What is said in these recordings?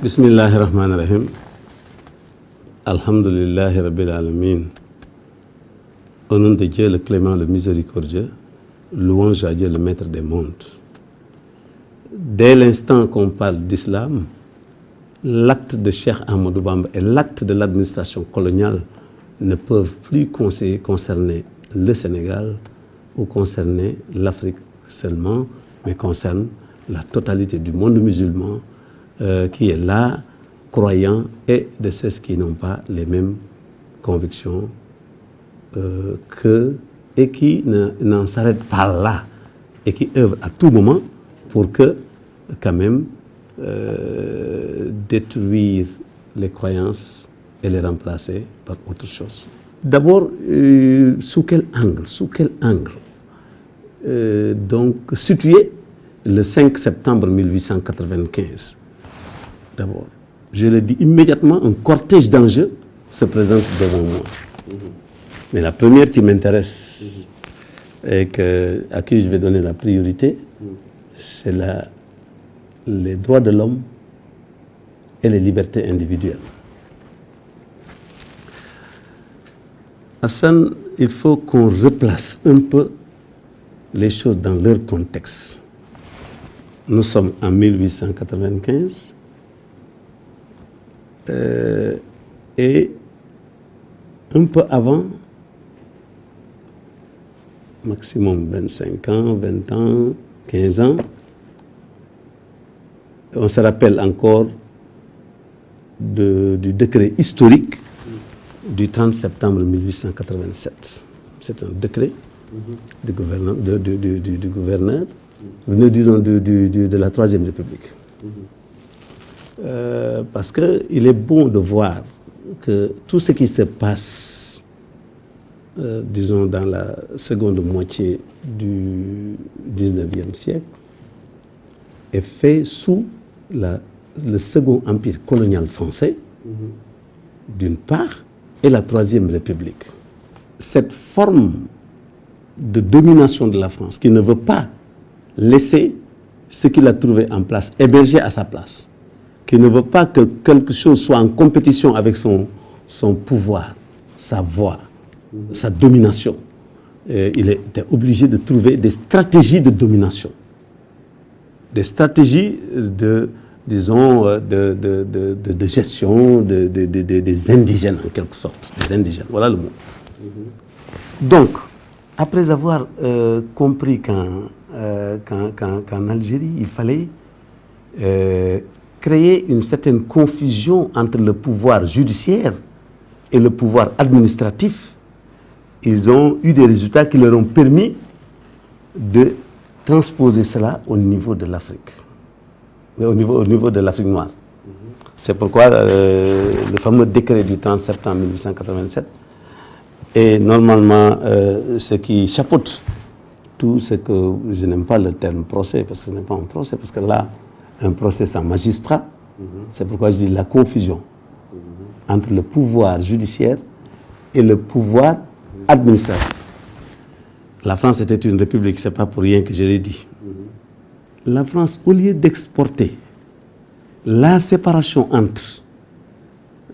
Bismillahirrahmanirrahim. Alhamdulillahi Rabbil Alamin. Au nom de Dieu, le clément, le miséricordieux, louange à Dieu, le maître des mondes. Dès l'instant qu'on parle d'islam, l'acte de Cheikh Ahmadou Bamba et l'acte de l'administration coloniale ne peuvent plus concerner le Sénégal ou concerner l'Afrique seulement, mais concernent la totalité du monde musulman qui est là, croyant, et de ceux qui n'ont pas les mêmes convictions et qui n'en s'arrêtent pas là et qui œuvrent à tout moment pour que, quand même, détruire les croyances et les remplacer par autre chose. D'abord, sous quel angle donc, situé le 5 septembre 1895. D'abord, je le dis immédiatement, un cortège d'enjeux se présente devant moi. Mais la première qui m'intéresse et à qui je vais donner la priorité, c'est les droits de l'homme et les libertés individuelles. Hassan, il faut qu'on replace un peu les choses dans leur contexte. Nous sommes en 1895 et un peu avant, maximum 25 ans, 20 ans, 15 ans, on se rappelle encore du décret historique du 30 septembre 1887. C'est un décret du gouverneur, nous disons de la Troisième République. Parce qu'il est bon de voir que tout ce qui se passe, disons, dans la seconde moitié du 19e siècle, est fait sous le second empire colonial français, d'une part, et la Troisième République. Cette forme de domination de la France qui ne veut pas laisser ce qu'il a trouvé en place héberger à sa place, qui ne veut pas que quelque chose soit en compétition avec son pouvoir, sa voix, sa domination. Il était obligé de trouver des stratégies de domination, des stratégies de gestion des indigènes, en quelque sorte. Des indigènes, voilà le mot. Donc, après avoir compris qu'en Algérie, il fallait créer une certaine confusion entre le pouvoir judiciaire et le pouvoir administratif, ils ont eu des résultats qui leur ont permis de transposer cela au niveau de l'Afrique. Au niveau de l'Afrique noire. C'est pourquoi le fameux décret du 30 septembre 1887 est normalement ce qui chapeaute tout ce que, je n'aime pas le terme procès, parce que ce n'est pas un procès, parce que là, un procès sans magistrat, c'est pourquoi je dis la confusion entre le pouvoir judiciaire et le pouvoir administratif. La France était une république, ce n'est pas pour rien que je l'ai dit. La France, au lieu d'exporter la séparation entre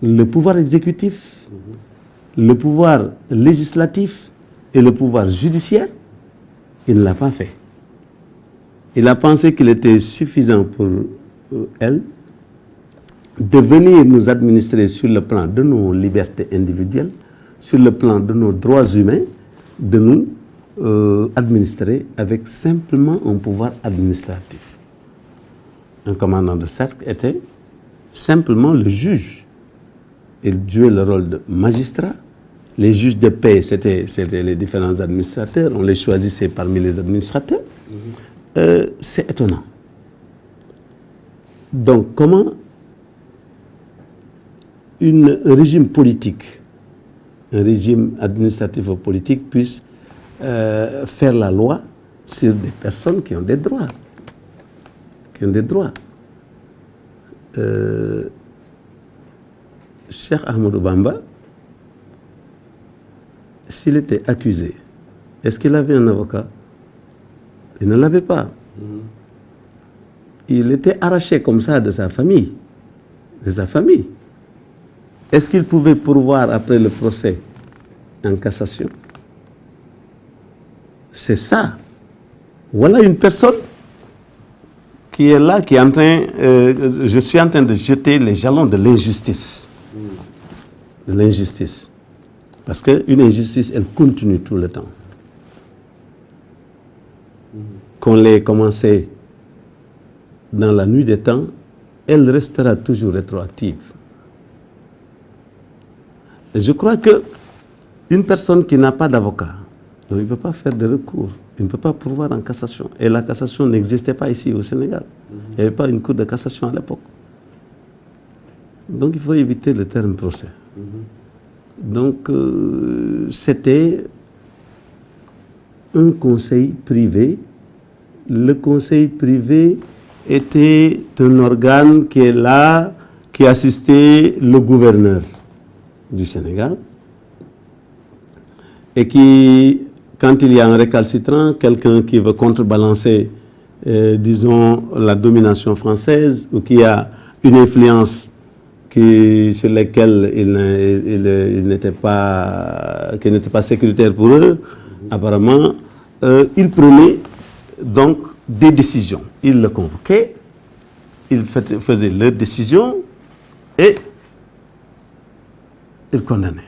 le pouvoir exécutif, le pouvoir législatif et le pouvoir judiciaire, il ne l'a pas fait. Il a pensé qu'il était suffisant pour elle de venir nous administrer sur le plan de nos libertés individuelles, sur le plan de nos droits humains, de nous administrer avec simplement un pouvoir administratif. Un commandant de cercle était simplement le juge. Il jouait le rôle de magistrat. Les juges de paix, c'était les différents administrateurs. On les choisissait parmi les administrateurs. C'est étonnant. Donc, comment un régime politique, un régime administratif ou politique puisse faire la loi sur des personnes qui ont des droits. Cheikh Ahmadou Bamba, s'il était accusé, est-ce qu'il avait un avocat? Il ne l'avait pas. Il était arraché comme ça de sa famille. de sa famille. Est-ce qu'il pouvait pourvoir après le procès en cassation? C'est ça. Voilà une personne qui est là, qui est en train, je suis en train de jeter les jalons de l'injustice. De l'injustice. Parce qu'une injustice, elle continue tout le temps. Qu'on l'ait commencé dans la nuit des temps, elle restera toujours rétroactive. Et je crois qu'une personne qui n'a pas d'avocat, donc il ne peut pas faire de recours, il ne peut pas pourvoir en cassation. Et la cassation n'existait pas ici au Sénégal. Il n'y avait pas une cour de cassation à l'époque. Donc il faut éviter le terme procès. Donc c'était un conseil privé. Le conseil privé était un organe qui est là, qui assistait le gouverneur du Sénégal et qui, quand il y a un récalcitrant, quelqu'un qui veut contrebalancer, disons, la domination française ou qui a une influence sur laquelle qui n'était pas sécuritaire pour eux, apparemment, il prenait donc des décisions. Il le convoquait, il faisait leurs décisions et il condamnait.